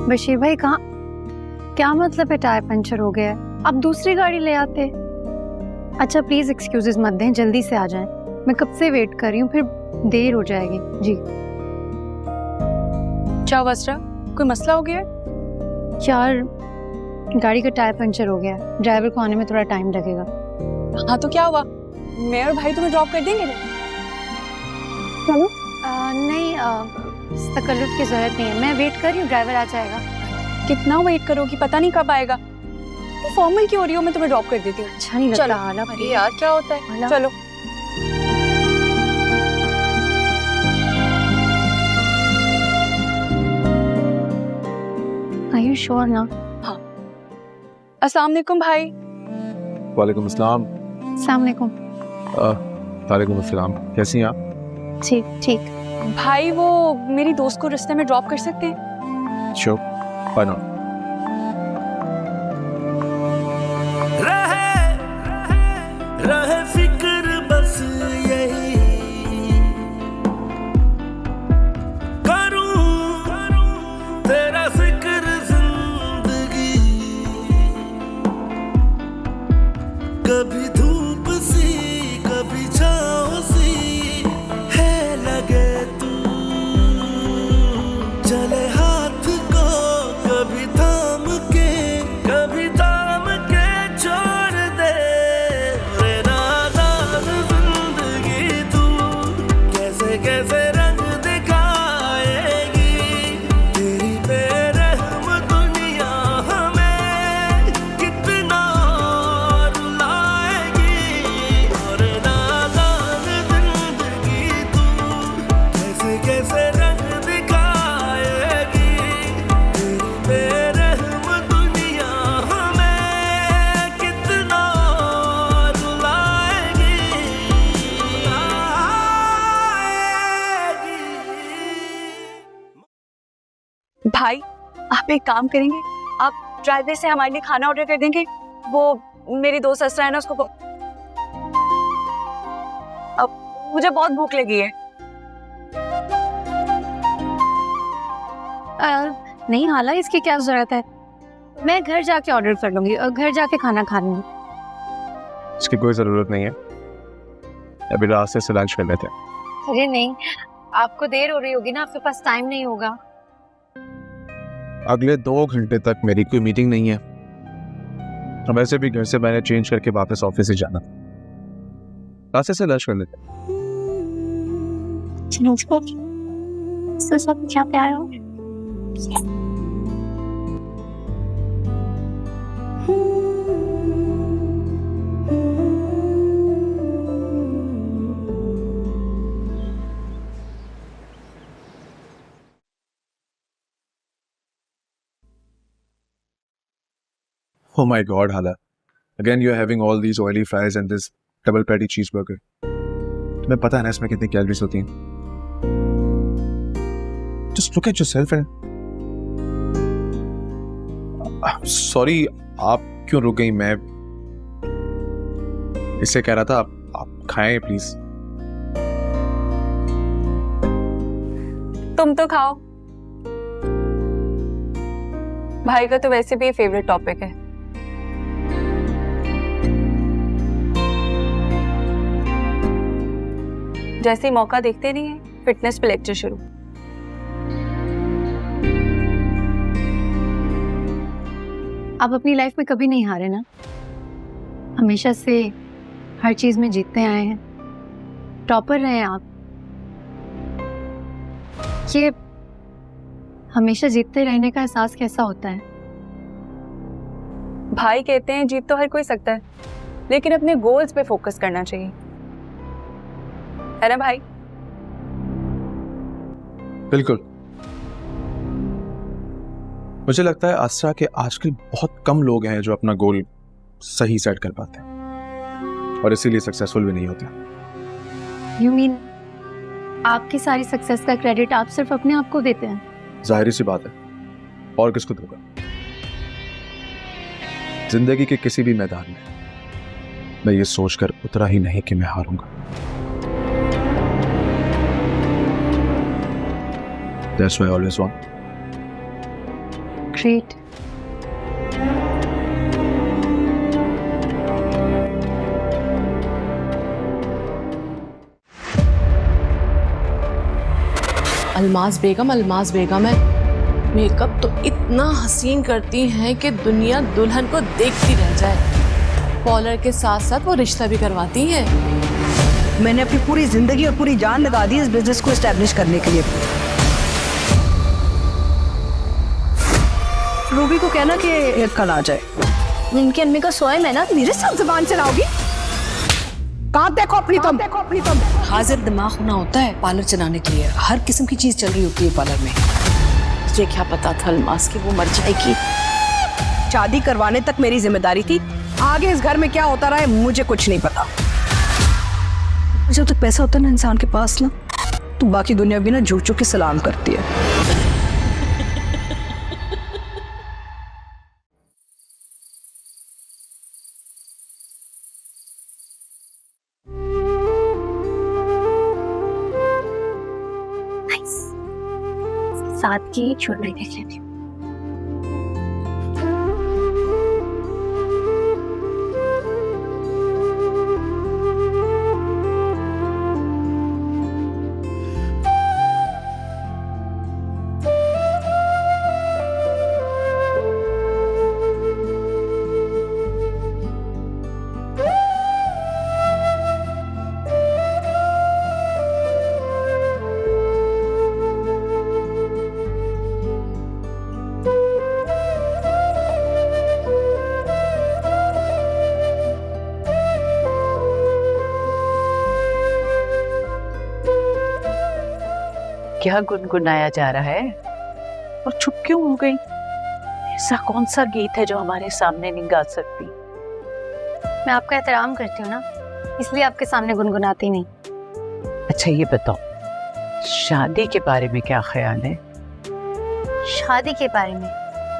बशीर भाई कहाँ, क्या मतलब है टायर पंचर हो गया है? आप दूसरी गाड़ी ले आते। अच्छा प्लीज एक्सक्यूजेस मत दें, जल्दी से आ जाएं। मैं कब से वेट कर रही हूँ, फिर देर हो जाएगी। जी क्या वस्त्रा, कोई मसला हो गया है? यार गाड़ी का टायर पंचर हो गया है, ड्राइवर को आने में थोड़ा टाइम लगेगा। हाँ तो क्या हुआ, मैं और भाई तुम्हें ड्रॉप कर देंगे। चलो। नहीं तकल्लुफ की जरूरत नहीं है, मैं वेट कर रही हूँ, ड्राइवर आ जाएगा। कितना वेट करोगी, पता नहीं कब आएगा। फॉर्मल क्यों हो रही हो, मैं तुम्हें ड्रॉप कर देती हूँ। अच्छा नहीं लगता आला। अरे यार क्या होता है, चलो। Are you sure ना? हाँ। अस्सलाम वालेकुम भाई। वालेकुम अस्सलाम। अस्सलाम वालेकुम। वालेकुम अस्सलाम, कैसी हैं आप? ठीक ठीक। भाई वो मेरी दोस्त को रास्ते में ड्रॉप कर सकते हैं? Sure, why not. रहे फिक्र बस यही करूं तेरा जिक्र जिंदगी, कभी धूप सी कभी छाँव सी है लगे तू, चले हाथ को कभी थाम के छोड़ दे। कैसे रंग दिखाएगी तेरी बेरहम दुनिया, हमें कितना रुलाएगी। और नादान जिंदगी तू कैसे रंग दिखाएगी तेरी बेरहम दुनिया, हमें कितना रुलाएगी। भाई आप एक काम करेंगे, आप ड्राइवर से हमारे लिए खाना ऑर्डर कर देंगे। वो मेरी दोस्त अस्रा है ना, उसको अब मुझे बहुत भूख लगी है। नहीं हाला, इसकी क्या जरूरत है, मैं घर जाके ऑर्डर कर लूंगी और घर जाके खाना खा लूंगी। इसकी कोई ज़रूरत नहीं है, अभी रास्ते से लंच कर लेते हैं। अरे नहीं, आपको देर हो रही होगी ना, आपके पास टाइम नहीं होगा। अगले 2 घंटे तक मेरी कोई मीटिंग नहीं है, और वैसे भी घर से मैंने चेंज करके वापस ऑफिस से जाना, रास्ते से लंच कर लेते हैं। क्या प्यार हो। Oh my God, Hala. Again, you're having all these oily fries and this double patty cheeseburger. तुम्हें पता है ना इसमें कितनी कैलोरीज होती हैं? Just look at yourself and... Sorry, आप क्यों रुक गई? मैं इससे कह रहा था आप खाएं प्लीज। तुम तो खाओ, भाई का तो वैसे भी फेवरेट टॉपिक है। जैसे ही मौका देखते नहीं है, फिटनेस पे लेक्चर शुरू। आप अपनी लाइफ में कभी नहीं हारे ना, हमेशा से हर चीज में जीतते आए हैं, टॉपर रहे हैं आप। ये हमेशा जीतते रहने का एहसास कैसा होता है? भाई कहते हैं जीत तो हर कोई सकता है, लेकिन अपने गोल्स पे फोकस करना चाहिए, है ना भाई? बिल्कुल। मुझे लगता है आसरा के आजकल बहुत कम लोग हैं जो अपना गोल सही सेट कर पाते हैं और इसीलिए सक्सेसफुल भी नहीं होते। You mean आपकी सारी सक्सेस का क्रेडिट आप सिर्फ अपने आप को देते हैं? जाहिर सी बात है, और किसको दूंगा? जिंदगी के किसी भी मैदान में मैं ये सोचकर उतरा ही नहीं कि मैं हारूंगा। That's why I always won. Great. Almaz Begum है। मेकअप तो इतना हसीन करती हैं कि दुनिया दुल्हन को देखती रह जाए। कॉलर के साथ साथ वो रिश्ता भी करवाती हैं। मैंने अपनी पूरी जिंदगी और पूरी जान लगा दी इस बिजनेस को एस्टेब्लिश करने के लिए। रूबी को कहना कि कल आ जाए। इनके अम्मी का स्वयं है ना, मेरे साथ जुबान चलाओगी? कहाँ देखो अपनी तुम। हाजिर दिमाग होना होता है पार्लर चलाने के लिए। हर किस्म की चीज चल रही होती है पार्लर में। मुझे क्या पता था अल्मास की वो मर जाएगी। शादी करवाने तक मेरी जिम्मेदारी थी, आगे इस घर में क्या होता रहा है मुझे कुछ नहीं पता। जब तक पैसा होता है ना इंसान के पास ना, तो बाकी दुनिया भी ना झुक झुक के सलाम करती है। साथ की ज्वेलरी देख लेती हूँ। क्या गुनगुनाया जा रहा है और चुप क्यों हो गई? ऐसा कौन सा गीत है जो हमारे सामने नहीं गा सकती? मैं आपका एहतराम करती हूँ ना, इसलिए आपके सामने गुनगुनाती नहीं। अच्छा ये बताओ, शादी के बारे में क्या ख्याल है? शादी के बारे में?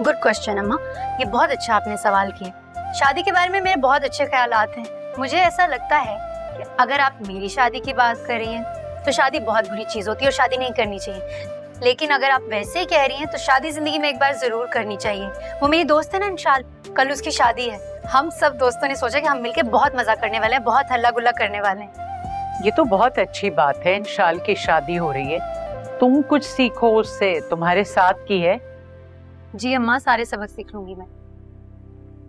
गुड क्वेश्चन अम्मा, ये बहुत अच्छा आपने सवाल किया। शादी के बारे में मेरे बहुत अच्छे ख्यालात हैं। मुझे ऐसा लगता है कि अगर आप मेरी शादी की बात कर रही हैं तो शादी बहुत बुरी चीज होती है और शादी नहीं करनी चाहिए। लेकिन अगर आप वैसे ही कह रही हैं तो शादी जिंदगी में एक बार जरूर करनी चाहिए। वो मेरी दोस्त है ना इंशाल, कल उसकी शादी है। हम सब दोस्तों ने सोचा कि हम मिलके बहुत मजा करने वाले हैं, बहुत हल्ला गुल्ला करने वाले हैं। ये तो बहुत अच्छी बात है, इंशाल की शादी हो रही है। तुम कुछ सीखो उससे, तुम्हारे साथ की है। जी अम्मा, सारे सबक सीख लूंगी मैं।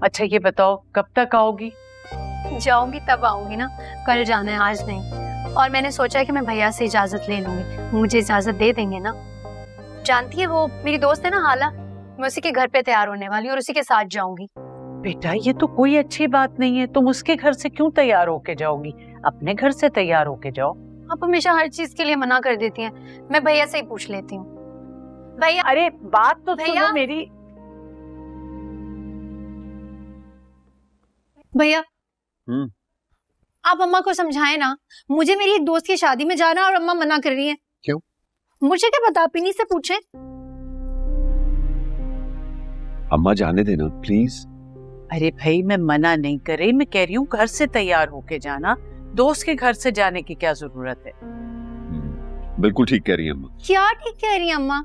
अच्छा ये बताओ, कब तक आओगी? जाऊंगी तब आऊंगी ना, कल जाना है, आज नहीं। और मैंने सोचा है कि मैं भैया से इजाजत ले लूंगी, मुझे इजाजत दे देंगे ना? जानती है वो मेरी दोस्त है ना हाला, मैं उसी के घर पे तैयार होने वाली हूँ और उसी के साथ जाऊंगी। बेटा ये तो कोई अच्छी बात नहीं है। तुम उसके घर से क्यों तैयार होके जाओगी? अपने घर से तैयार होके जाओ। आप हमेशा हर चीज के लिए मना कर देती हैं। मैं भैया से ही पूछ लेती हूँ। भैया, अरे बात तो भैया, सुनो मेरी। भैया आप अम्मा को समझाएं ना, मुझे मेरी एक दोस्त की शादी में जाना और अम्मा मना कर रही है। क्यों? मुझे क्या पता, आप इन्हीं से पूछें। अम्मा जाने देना प्लीज। अरे भाई मैं मना नहीं कर रही, मैं कह रही हूँ घर से तैयार होके जाना। दोस्त के घर से जाने की क्या जरूरत है? बिल्कुल ठीक कह रही है अम्मा। क्या ठीक कह रही है अम्मा?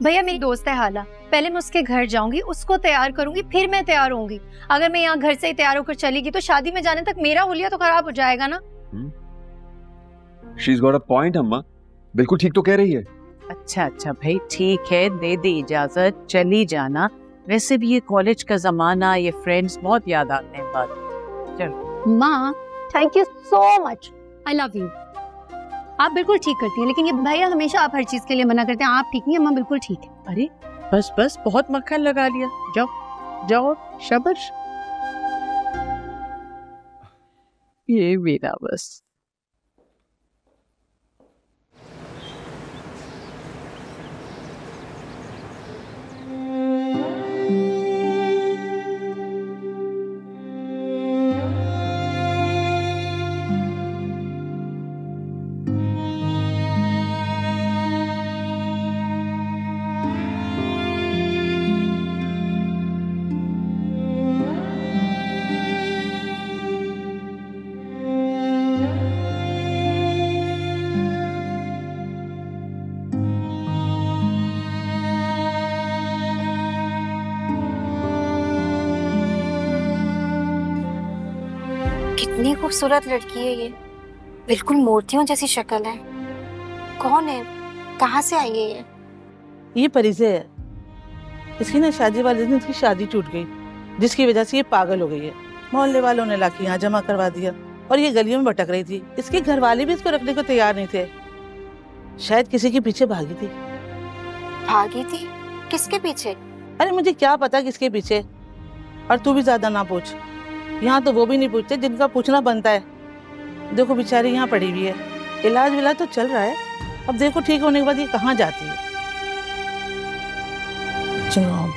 भैया मेरी दोस्त है हाला, पहले मैं उसके घर जाऊंगी, उसको तैयार करूंगी, फिर मैं तैयार होंगी। अगर मैं यहाँ घर से ही तैयार होकर चली गई तो शादी में जाने तक मेरा हुलिया तो खराब हो जाएगा ना। She's got a point अम्मा, बिल्कुल ठीक तो कह रही है। अच्छा अच्छा भाई ठीक है, दे दी इजाजत, चली जाना। वैसे भी ये कॉलेज का जमाना, ये फ्रेंड्स बहुत याद आते हैं बाद। चलो माँ, thank you so much, I love you. आप बिल्कुल ठीक करती हैं, लेकिन ये भैया हमेशा आप हर चीज के लिए मना करते हैं। आप ठीक नहीं है, अम्मा बिल्कुल ठीक है। अरे बस बस बहुत मक्खन लगा लिया। जाओ जाओ, शाबाश। ये मेरा बस। कितनी खूबसूरत लड़की है ये, बिल्कुल मूर्तियों जैसी शक्ल है। कौन है, कहाँ से आई है ये? ये परिचय है। इसकी ना शादी वाले दिन इसकी शादी टूट गई, जिसकी वजह से ये पागल हो गई है। मोहल्ले वालों ने लाके यहाँ जमा करवा दिया और ये गलियों में भटक रही थी। इसके घर वाले भी इसको रखने को तैयार नहीं थे। शायद किसी के पीछे भागी थी। भागी थी? किसके पीछे? अरे मुझे क्या पता किसके पीछे, और तू भी ज्यादा ना पूछ। यहाँ तो वो भी नहीं पूछते जिनका पूछना बनता है। देखो बेचारी यहाँ पड़ी हुई है, इलाज विलाज तो चल रहा है। अब देखो ठीक होने के बाद ये कहाँ जाती है। चलो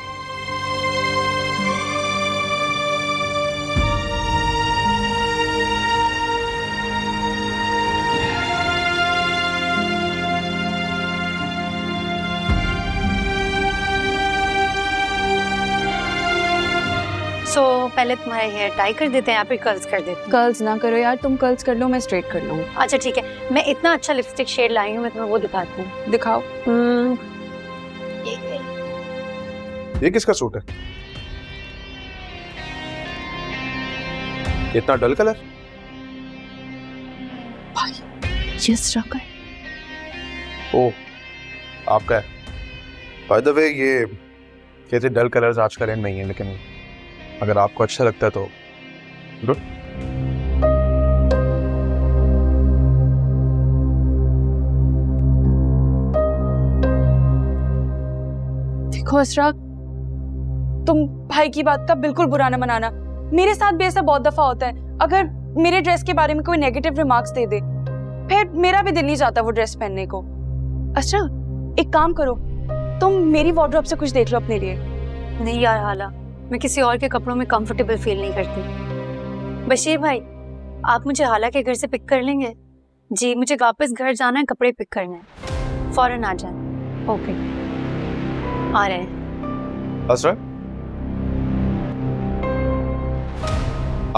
पहले तुम्हारे हेयर टाई कर देते हैं या फिर कर्ल्स कर देते हैं? कर्ल्स ना करो यार, तुम कर्ल्स कर लो, मैं स्ट्रेट कर लूँगी। अच्छा ठीक है, मैं इतना अच्छा लिपस्टिक शेड लाई हूँ, मैं तुम्हें वो दिखाती हूँ। दिखाओ। ये किसका सूट है? इतना डल कलर? यस रखा है। ओह, आपका है। बाय द वे ये डल कलर्स आज का ट्रेंड नहीं है, लेकिन अगर आपको अच्छा लगता है तो गुड। देखो असरा, तुम भाई की बात का बिल्कुल बुरा ना मनाना। मेरे साथ भी ऐसा बहुत दफा होता है। अगर मेरे ड्रेस के बारे में कोई नेगेटिव रिमार्क्स दे दे, फिर मेरा भी दिल नहीं चाहता वो ड्रेस पहनने को। असरा, एक काम करो, तुम मेरी वार्डरोब से कुछ देख लो अपने लिए। नहीं यार हाला, मैं किसी और के कपड़ों में कंफर्टेबल फील नहीं करती। बशीर भाई, आप मुझे हाला के घर से पिक कर लेंगे? जी, मुझे वापस घर जाना है, कपड़े पिक करने हैं, फौरन आ जाए। ओके, आ रहे हैं। असरा,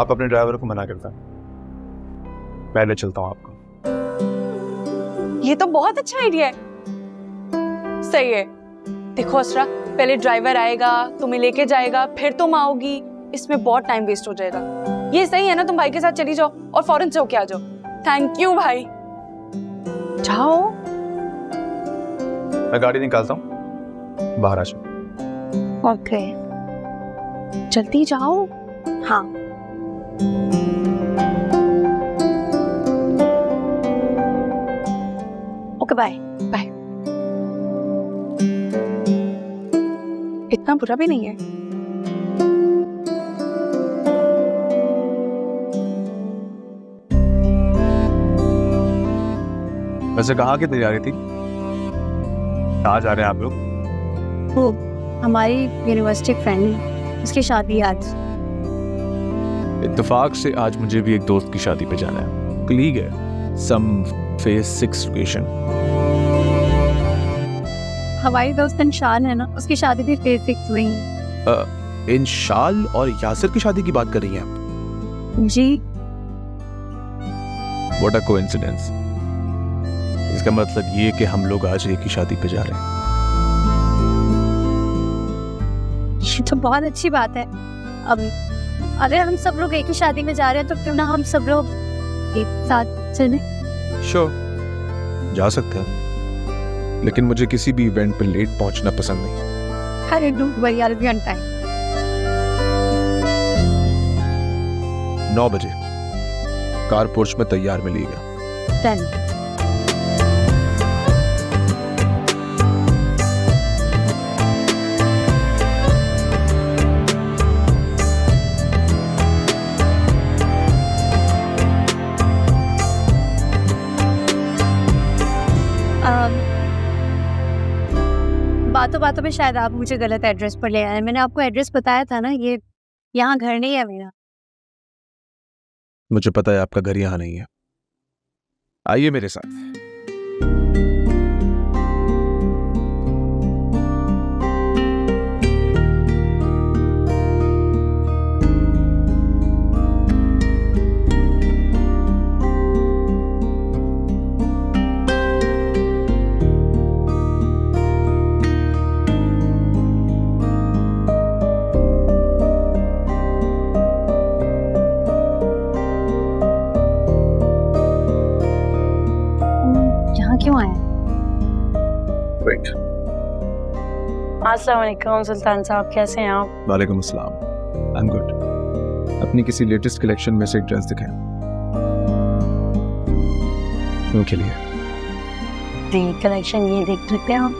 आप अपने ड्राइवर को मना करता, मैं ले चलता हूँ आपको। ये तो बहुत अच्छा आइडिया है। सही है। देखो असरा, पहले ड्राइवर आएगा, तुम्हें लेके जाएगा, फिर तुम आओगी, इसमें बहुत टाइम वेस्ट हो जाएगा। ये सही है ना, तुम भाई के साथ चली जाओ और फौरन से होके आ जाओ। थैंक यू भाई। जाओ। मैं गाड़ी निकालता हूँ, बाहर आ जाओ। ओके, जल्दी जाओ। हाँ। Okay, bye bye. इतना बुरा भी नहीं है। वैसे कहाँ की तैयारी थी? कहाँ जा रहे हैं आप लोग? वो हमारी यूनिवर्सिटी फ्रेंड है, उसकी शादी आज। इत्तेफाक से आज मुझे भी एक दोस्त की शादी पे जाना है। कलीग है, सम फेज 6 लोकेशन। हमारी दोस्त इंशाल है ना, उसकी शादी भी फेज 6 हुई है। इंशाल और यासिर की शादी की बात कर रही हैं आप? जी। What a coincidence. इसका मतलब ये कि हम लोग आज एक ही शादी पे जा रहे हैं। ये तो बहुत अच्छी बात है। अब अगर हम सब लोग एक ही शादी में जा रहे हैं तो क्यों ना हम सब लोग एक साथ चलें? श्योर, जा सकते हैं, लेकिन मुझे किसी भी इवेंट पे लेट पहुंचना पसंद नहीं। अरे don't worry, I will be on time. 9 बजे कार पोर्च में तैयार मिलेगा। 10। बातों बातों में शायद आप मुझे गलत एड्रेस पर ले आए। मैंने आपको एड्रेस बताया था ना, ये यहाँ घर नहीं है मेरा। मुझे पता है आपका घर यहाँ नहीं है। आइए मेरे साथ। Wait. अस्सलाम वालेकुम सुल्तान साहब, कैसे हैं आप? वालेकुम अस्सलाम. I'm good. अपनी किसी लेटेस्ट कलेक्शन में से एक ड्रेस दिखाएं. उनके लिए. जी, कलेक्शन ये देख सकते हैं आप?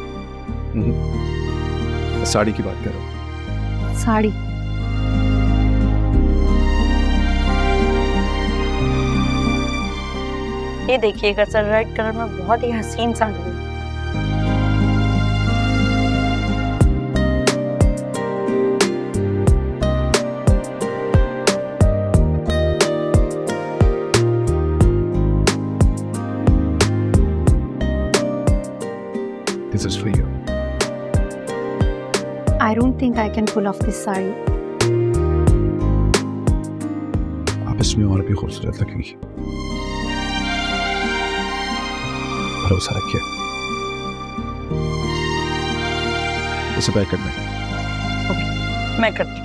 साड़ी की बात कर रहा हूँ. साड़ी. ये देखिएगा सर, रेड कलर में बहुत ही हसीन साड़ी है। This is for you. I don't think I can pull off this sari. आप इसमें और भी खूबसूरत लगेंगी. भरोसा रखिए. इसे पैक करना है. मैं करती हूँ।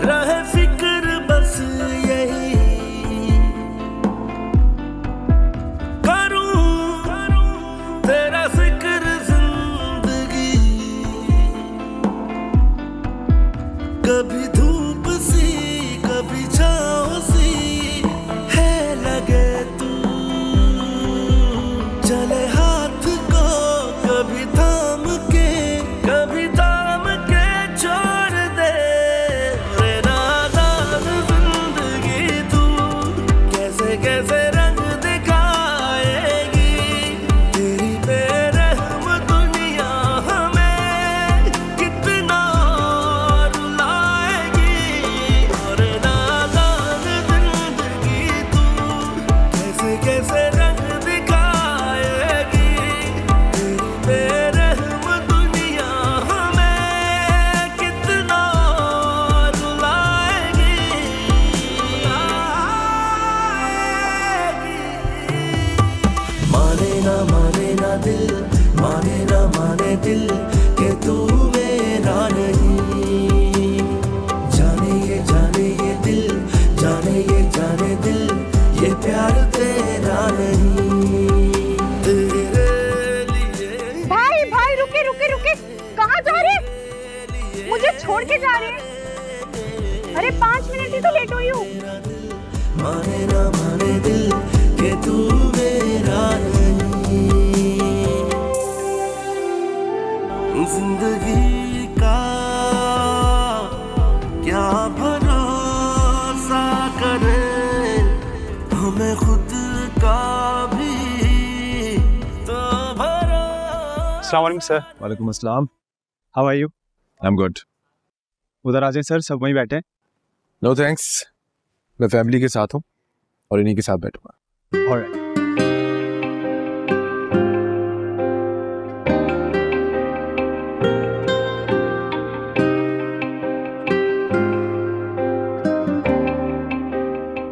रहे फिक्र बस यही करूं तेरा फिक्र जिंदगी. कभी धूप सी कभी छाँव सी है लगे तू. चले हाथ को कभी थाम के छोड़ दे. कैसे रंग दिखाएगी तेरी बेरहम दुनिया हमें कितना रुलाएगी. और नादान जिंदगी तू कैसे रंग दिखाएगी तेरी बेरहम दुनिया हमें कितना रुलाएगी. माने ना दिल, माने दिल कि तू मेरा नहीं. जाने ये दिल, जाने दिल ये प्यार तेरा नहीं. तेरे लिए भाई रुके. कहाँ जा रहे? मुझे छोड़ के जा रहे हैं? अरे 5 मिनट ही तो लेट हुई हूँ. माने दिल कि तू मेरा नहीं. जिंदगी का क्या भरोसा करे हमें खुद का भी तो भरोसा. अस्सलाम वालेकुम सर. वालेकुम अस्सलाम. How are you? I am good. उधर आ जाए सर, सब वहीं बैठे हैं. No thanks. मैं फैमिली के साथ हूँ और इन्हीं के साथ बैठूंगा. ऑलराइट.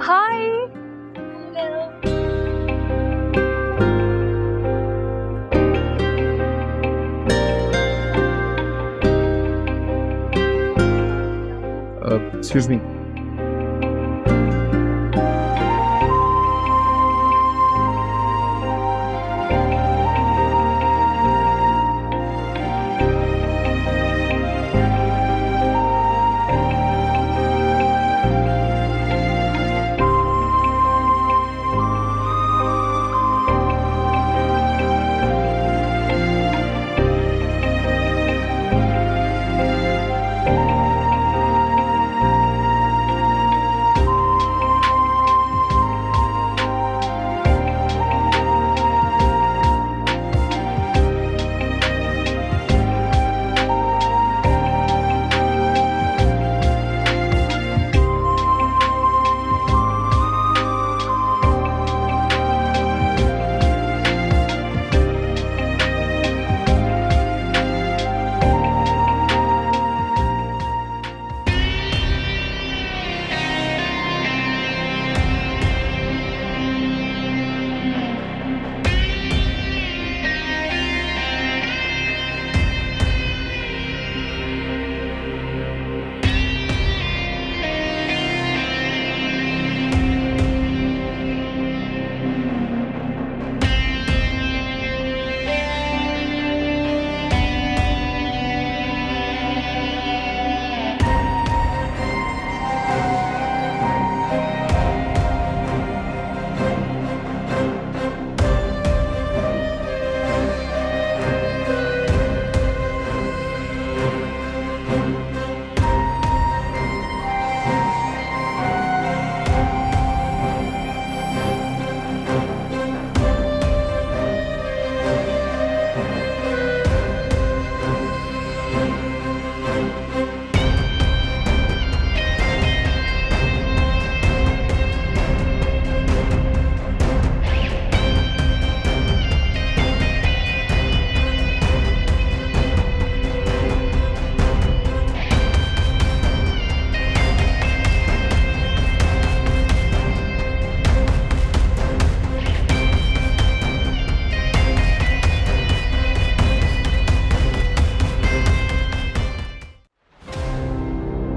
हाय. Excuse me.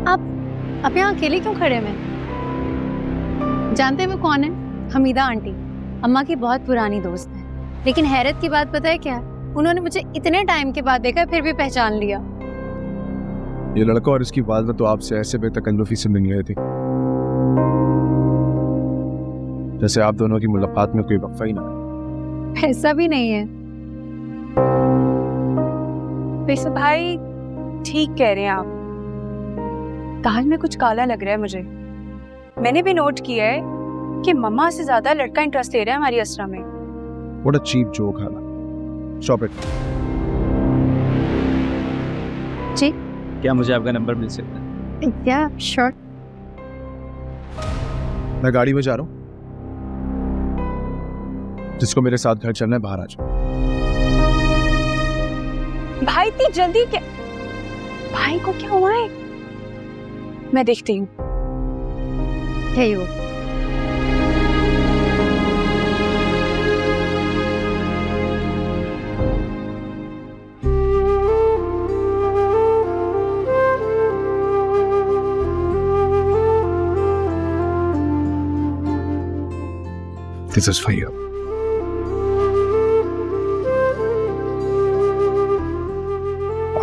आप यहाँ अकेले क्यों खड़े हैं? जानते हैं वो कौन है? हमीदा आंटी, अम्मा की बहुत पुरानी दोस्त है। लेकिन हैरत की बात पता है क्या? उन्होंने मुझे इतने टाइम के बाद देखा फिर भी पहचान लिया। ये लड़का और इसकी वालदा तो आपसे ऐसे बेतकल्लुफी से मिल गए थे जैसे आप दोनों की मुलाकात में कोई वक्फा ही ना। ऐसा भी नहीं है। वैसे भाई ठीक कह रहे हैं आप, दाल में कुछ काला लग रहा है मुझे। मैंने भी नोट किया है कि मम्मा से ज्यादा लड़का इंटरेस्ट ले रहा है हमारी असरा में। What a cheap joke, हाला। Stop it. जी क्या मुझे आपका नंबर मिल सकता है? या श्योर। मैं गाड़ी में जा रहा हूँ, जिसको मेरे साथ घर चलना है बाहर आ जाओ। भाई इतनी जल्दी क्या? भाई को क्या हुआ है? मैं देखती हूँ। यही हो। This is for you.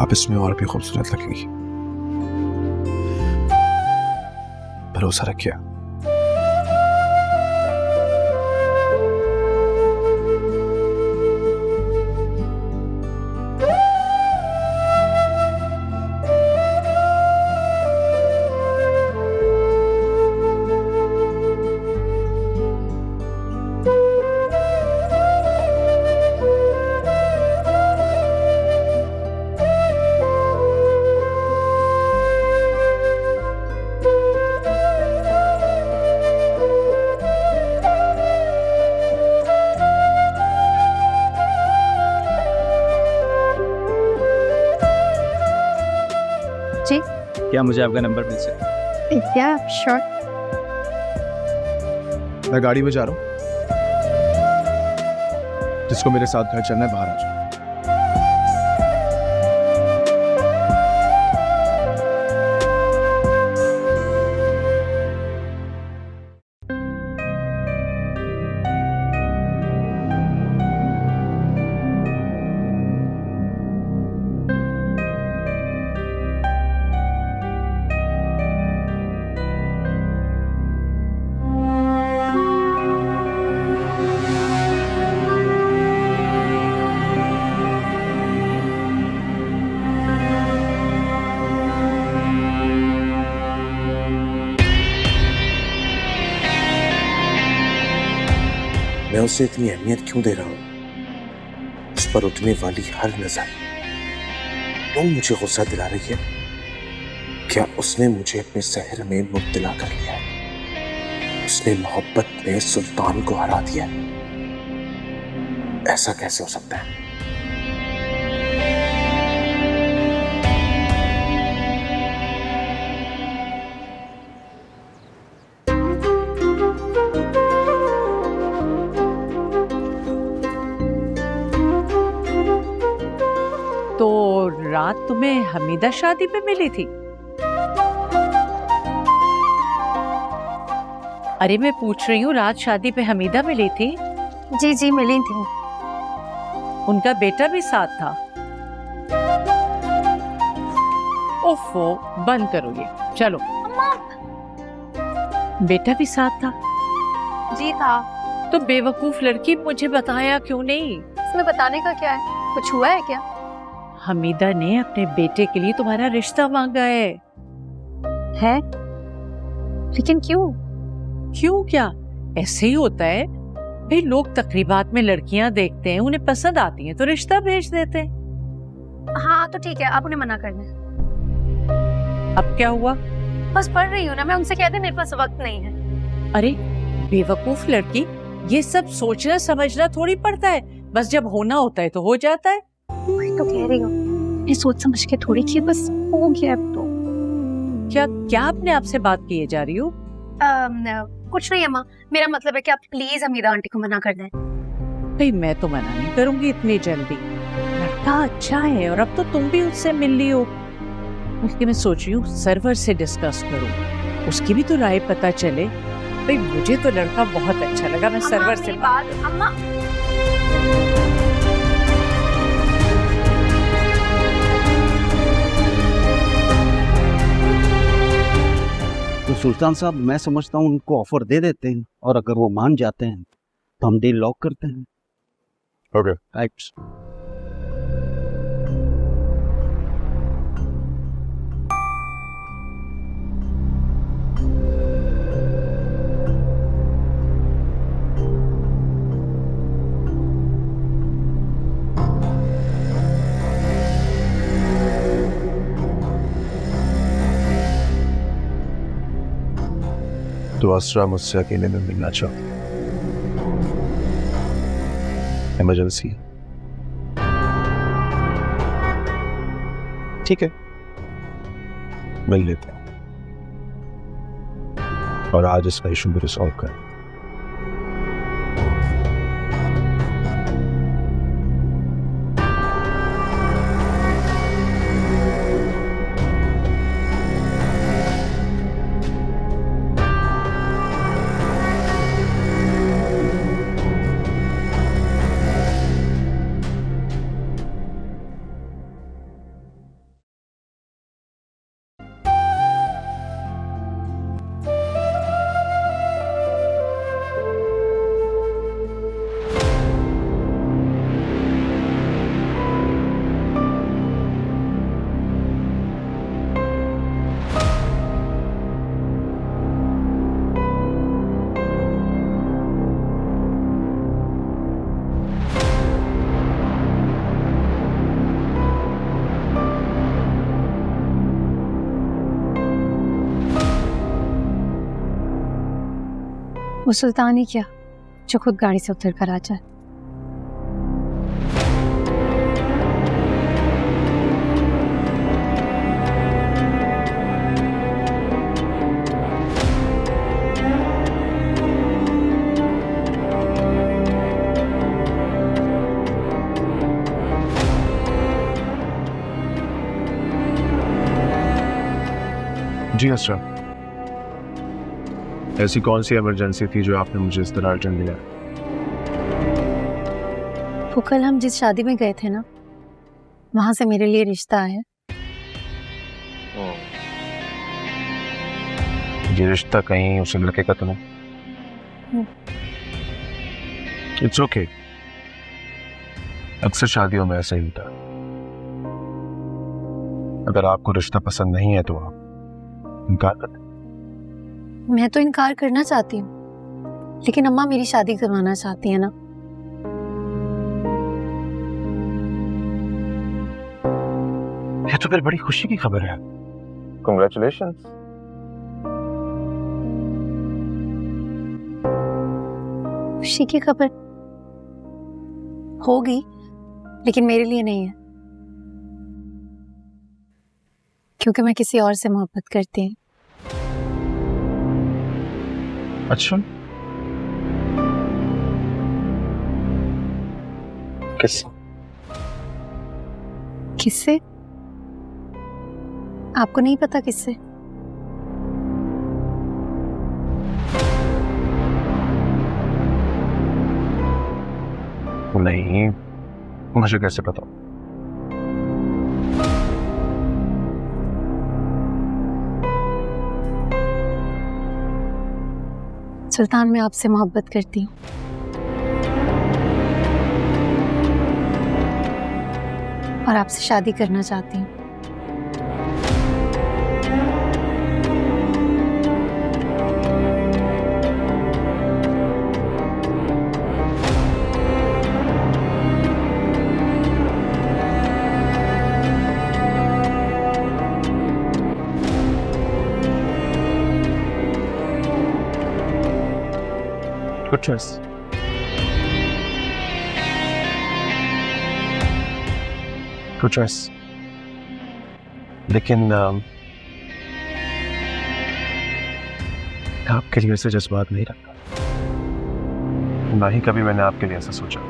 आप इसमें और भी खूबसूरत लगेंगी। भरोसा रखिए। जी क्या मुझे आपका नंबर मिल सकता है? या श्योर। मैं गाड़ी में जा रहा हूँ, जिसको मेरे साथ घर चलना है बाहर आ जाओ। मैं उसे इतनी अहमियत क्यों दे रहा हूं? उस पर उठने वाली हर नजर क्यों मुझे गुस्सा दिला रही है? क्या उसने मुझे अपने सहर में मुब्तला कर लिया है? उसने मोहब्बत में सुल्तान को हरा दिया। ऐसा कैसे हो सकता है? तो रात तुम्हें हमीदा शादी पे मिली थी? अरे मैं पूछ रही हूँ, रात शादी पे हमीदा मिली थी? जी जी मिली थी। उनका बेटा भी साथ था? ओफो, बंद करो ये, चलो। बेटा भी साथ था? जी था। तो बेवकूफ लड़की, मुझे बताया क्यों नहीं? इसमें बताने का क्या है? कुछ हुआ है क्या? हमीदा ने अपने बेटे के लिए तुम्हारा रिश्ता मांगा है। है? लेकिन क्यों? क्यों क्या? ऐसे ही होता है भाई, लोग तकरीबात में लड़कियां देखते हैं, उन्हें पसंद आती हैं तो रिश्ता भेज देते हैं। हाँ तो ठीक है, आप उन्हें मना कर दें। अब क्या हुआ? बस पढ़ रही हूँ ना, मैं उनसे कहते मेरे पास वक्त नहीं है। अरे बेवकूफ लड़की, ये सब सोचना समझना थोड़ी पड़ता है, बस जब होना होता है तो हो जाता है। मैं तो कह रही हूँ, मैं सोच समझ के थोड़ी की, बस हो गया अब तो। क्या क्या अपने आप से बात किए जा रही हो? कुछ नहीं अम्मा, मेरा मतलब है कि आप प्लीज हमीदा आंटी को मना कर दें। भाई मैं तो मना नहीं करूंगी इतनी जल्दी, लड़का अच्छा है और अब तो तुम भी उससे मिल ली हो। इसलिए मैं सोच रही हूँ सर्वर से डिस्कस करूँ, उसकी भी तो राय पता चले। भाई मुझे तो लड़का बहुत अच्छा लगा, मैं सर्वर से बात। अम्मा तो सुल्तान साहब, मैं समझता हूँ उनको ऑफर दे देते हैं, और अगर वो मान जाते हैं तो हम डील लॉक करते हैं। Okay right. तो असरा मुझसे अकेले में मिलना चाहती है, इमरजेंसी। ठीक है, मिल लेते हैं और आज इसका इशू भी रिजॉल्व करें। वो सुल्तान ही क्या जो खुद गाड़ी से उतर कर आ जाए। जी असरा, ऐसी कौन सी इमरजेंसी थी जो आपने मुझे इस तरह अर्जेंट दिया? वो कल हम जिस शादी में गए थे ना, वहां से मेरे लिए रिश्ता आया। ये रिश्ता कहीं उस लड़के का तो नहीं? इट्स ओके, अक्सर शादियों में ऐसा ही होता है। अगर आपको रिश्ता पसंद नहीं है तो आप इनकार कर। मैं तो इनकार करना चाहती हूँ, लेकिन अम्मा मेरी शादी करवाना चाहती है ना। ये तो फिर बड़ी खुशी की खबर है। Congratulations। खुशी की खबर होगी, लेकिन मेरे लिए नहीं है, क्योंकि मैं किसी और से मोहब्बत करती हूँ। अच्छा, किससे? किससे? आपको नहीं पता किससे? नहीं, मुझे कैसे पता? सुल्तान, मैं आपसे मोहब्बत करती हूँ। और आपसे शादी करना चाहती हूँ। Good choice। Good choice। लेकिन आपके लिए ऐसे जज्बात नहीं रखता, ना ही कभी मैंने आपके लिए ऐसा सोचा।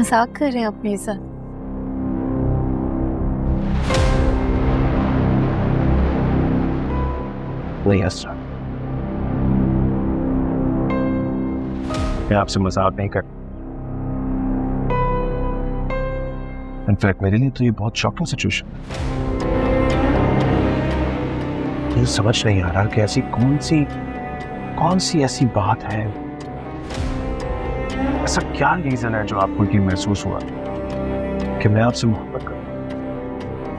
मजाक कर रहे हैं अपने साथ? नहीं असरा, मैं आपसे मजाक नहीं कर। इनफैक्ट मेरे लिए तो ये बहुत शॉकिंग सिचुएशन है। मुझे समझ नहीं आ रहा कि ऐसी कौन सी ऐसी बात है, ऐसा क्या रीजन है जो आपको ये महसूस हुआ कि मैं आपसे मोहब्बत करूं।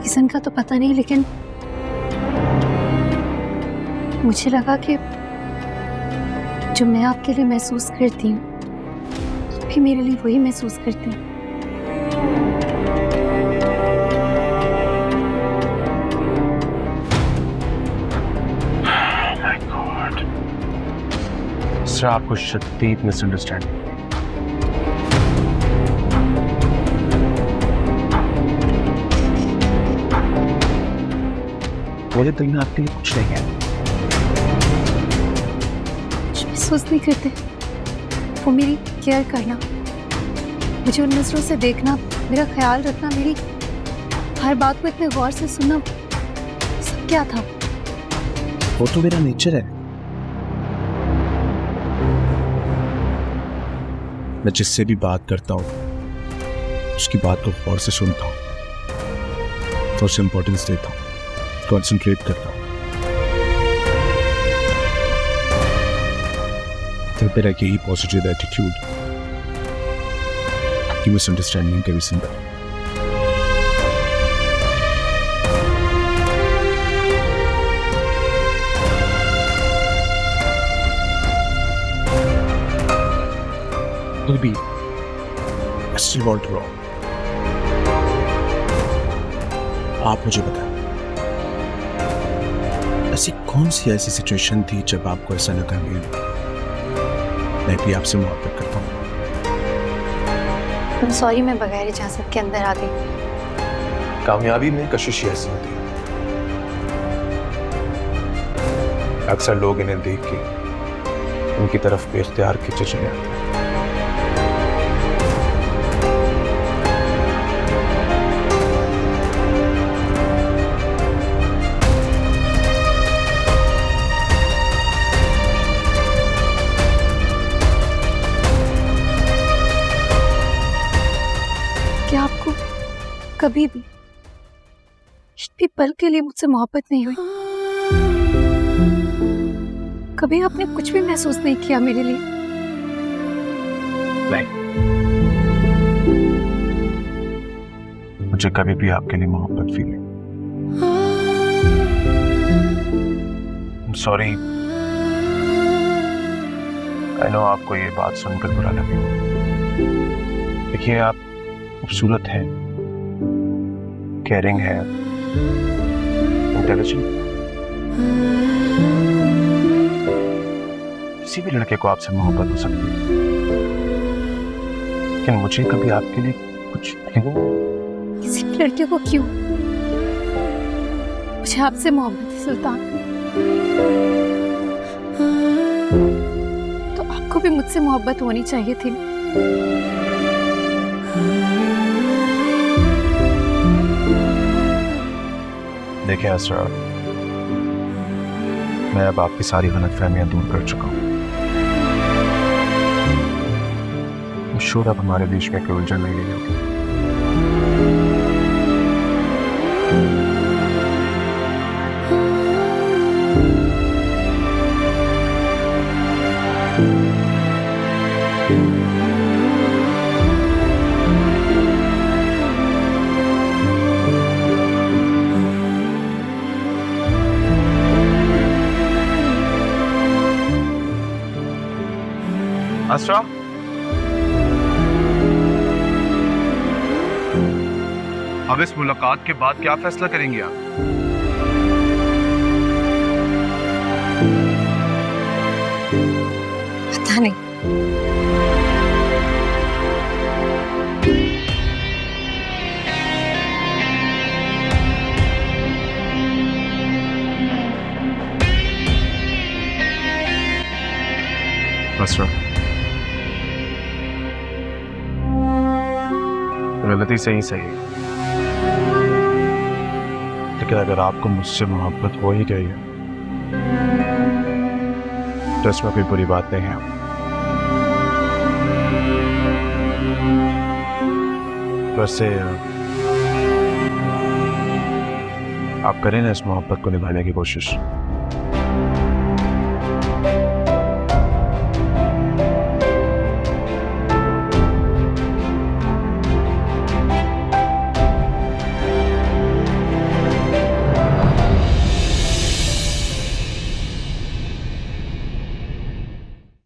रीजन का तो पता नहीं, लेकिन मुझे लगा कि जो मैं आपके लिए महसूस करती हूँ आप भी मेरे लिए वही महसूस करती हैं। सर, आपको शदीद मिसअंडरस्टैंडिंग। मेरे दिल में आपके लिए कुछ नहीं है। कुछ महसूस नहीं करते? वो मेरी केयर करना, मुझे उन नजरों से देखना, मेरा ख्याल रखना, मेरी हर बात को इतने गौर से सुनना, सब क्या था? वो तो मेरा नेचर है। मैं जिससे भी बात करता हूँ उसकी बात को गौर से सुनता हूँ, तो उसे इंपॉर्टेंस देता हूँ, कंसंट्रेट करता हूँ। तो मेरा यही पॉजिटिव एटीट्यूड की मिसअंडरस्टैंडिंग के रीजन है। Maybe I still want to wrong. आप मुझे बताएं, ऐसी कौन सी ऐसी सिचुएशन थी जब आपको ऐसा लगा कि मैं भी आपसे मोहब्बत करता हूँ? I'm sorry, मैं बगैर इजाजत के अंदर आ गई। कामयाबी में कशिश ऐसी होती है, अक्सर लोग इन्हें देख के उनकी तरफ बेख्तियार खींचे चले आते हैं। क्या आपको कभी भी एक भी पल के लिए मुझसे मोहब्बत नहीं हुई? कभी आपने कुछ भी महसूस नहीं किया मेरे लिए? नहीं, मुझे कभी भी आपके लिए मोहब्बत फील नहीं। सॉरी, आई नो आपको ये बात सुनकर बुरा लगे। देखिए, आप खूबसूरत है, केयरिंग है, इंटेलिजेंट। किसी भी लड़के को आपसे मोहब्बत हो सकती है, लेकिन मुझे कभी आपके लिए कुछ नहीं। किसी भी लड़के को क्यों? मुझे आपसे मोहब्बत है सुल्तान, तो आपको भी मुझसे मोहब्बत होनी चाहिए थी। देखिए असरा, मैं अब आपकी सारी गलतफहमियां दूर कर चुका हूं। श्योर अब हमारे बीच में कोई उलझन नहीं रही होगी। असरा, अब इस मुलाकात के बाद क्या फैसला करेंगे आप? पता नहीं। असरा, गलती से ही सही, लेकिन अगर आपको मुझसे मोहब्बत हो ही गई है तो इसमें कोई बुरी बात नहीं है। वैसे आप करें ना इस मोहब्बत को निभाने की कोशिश।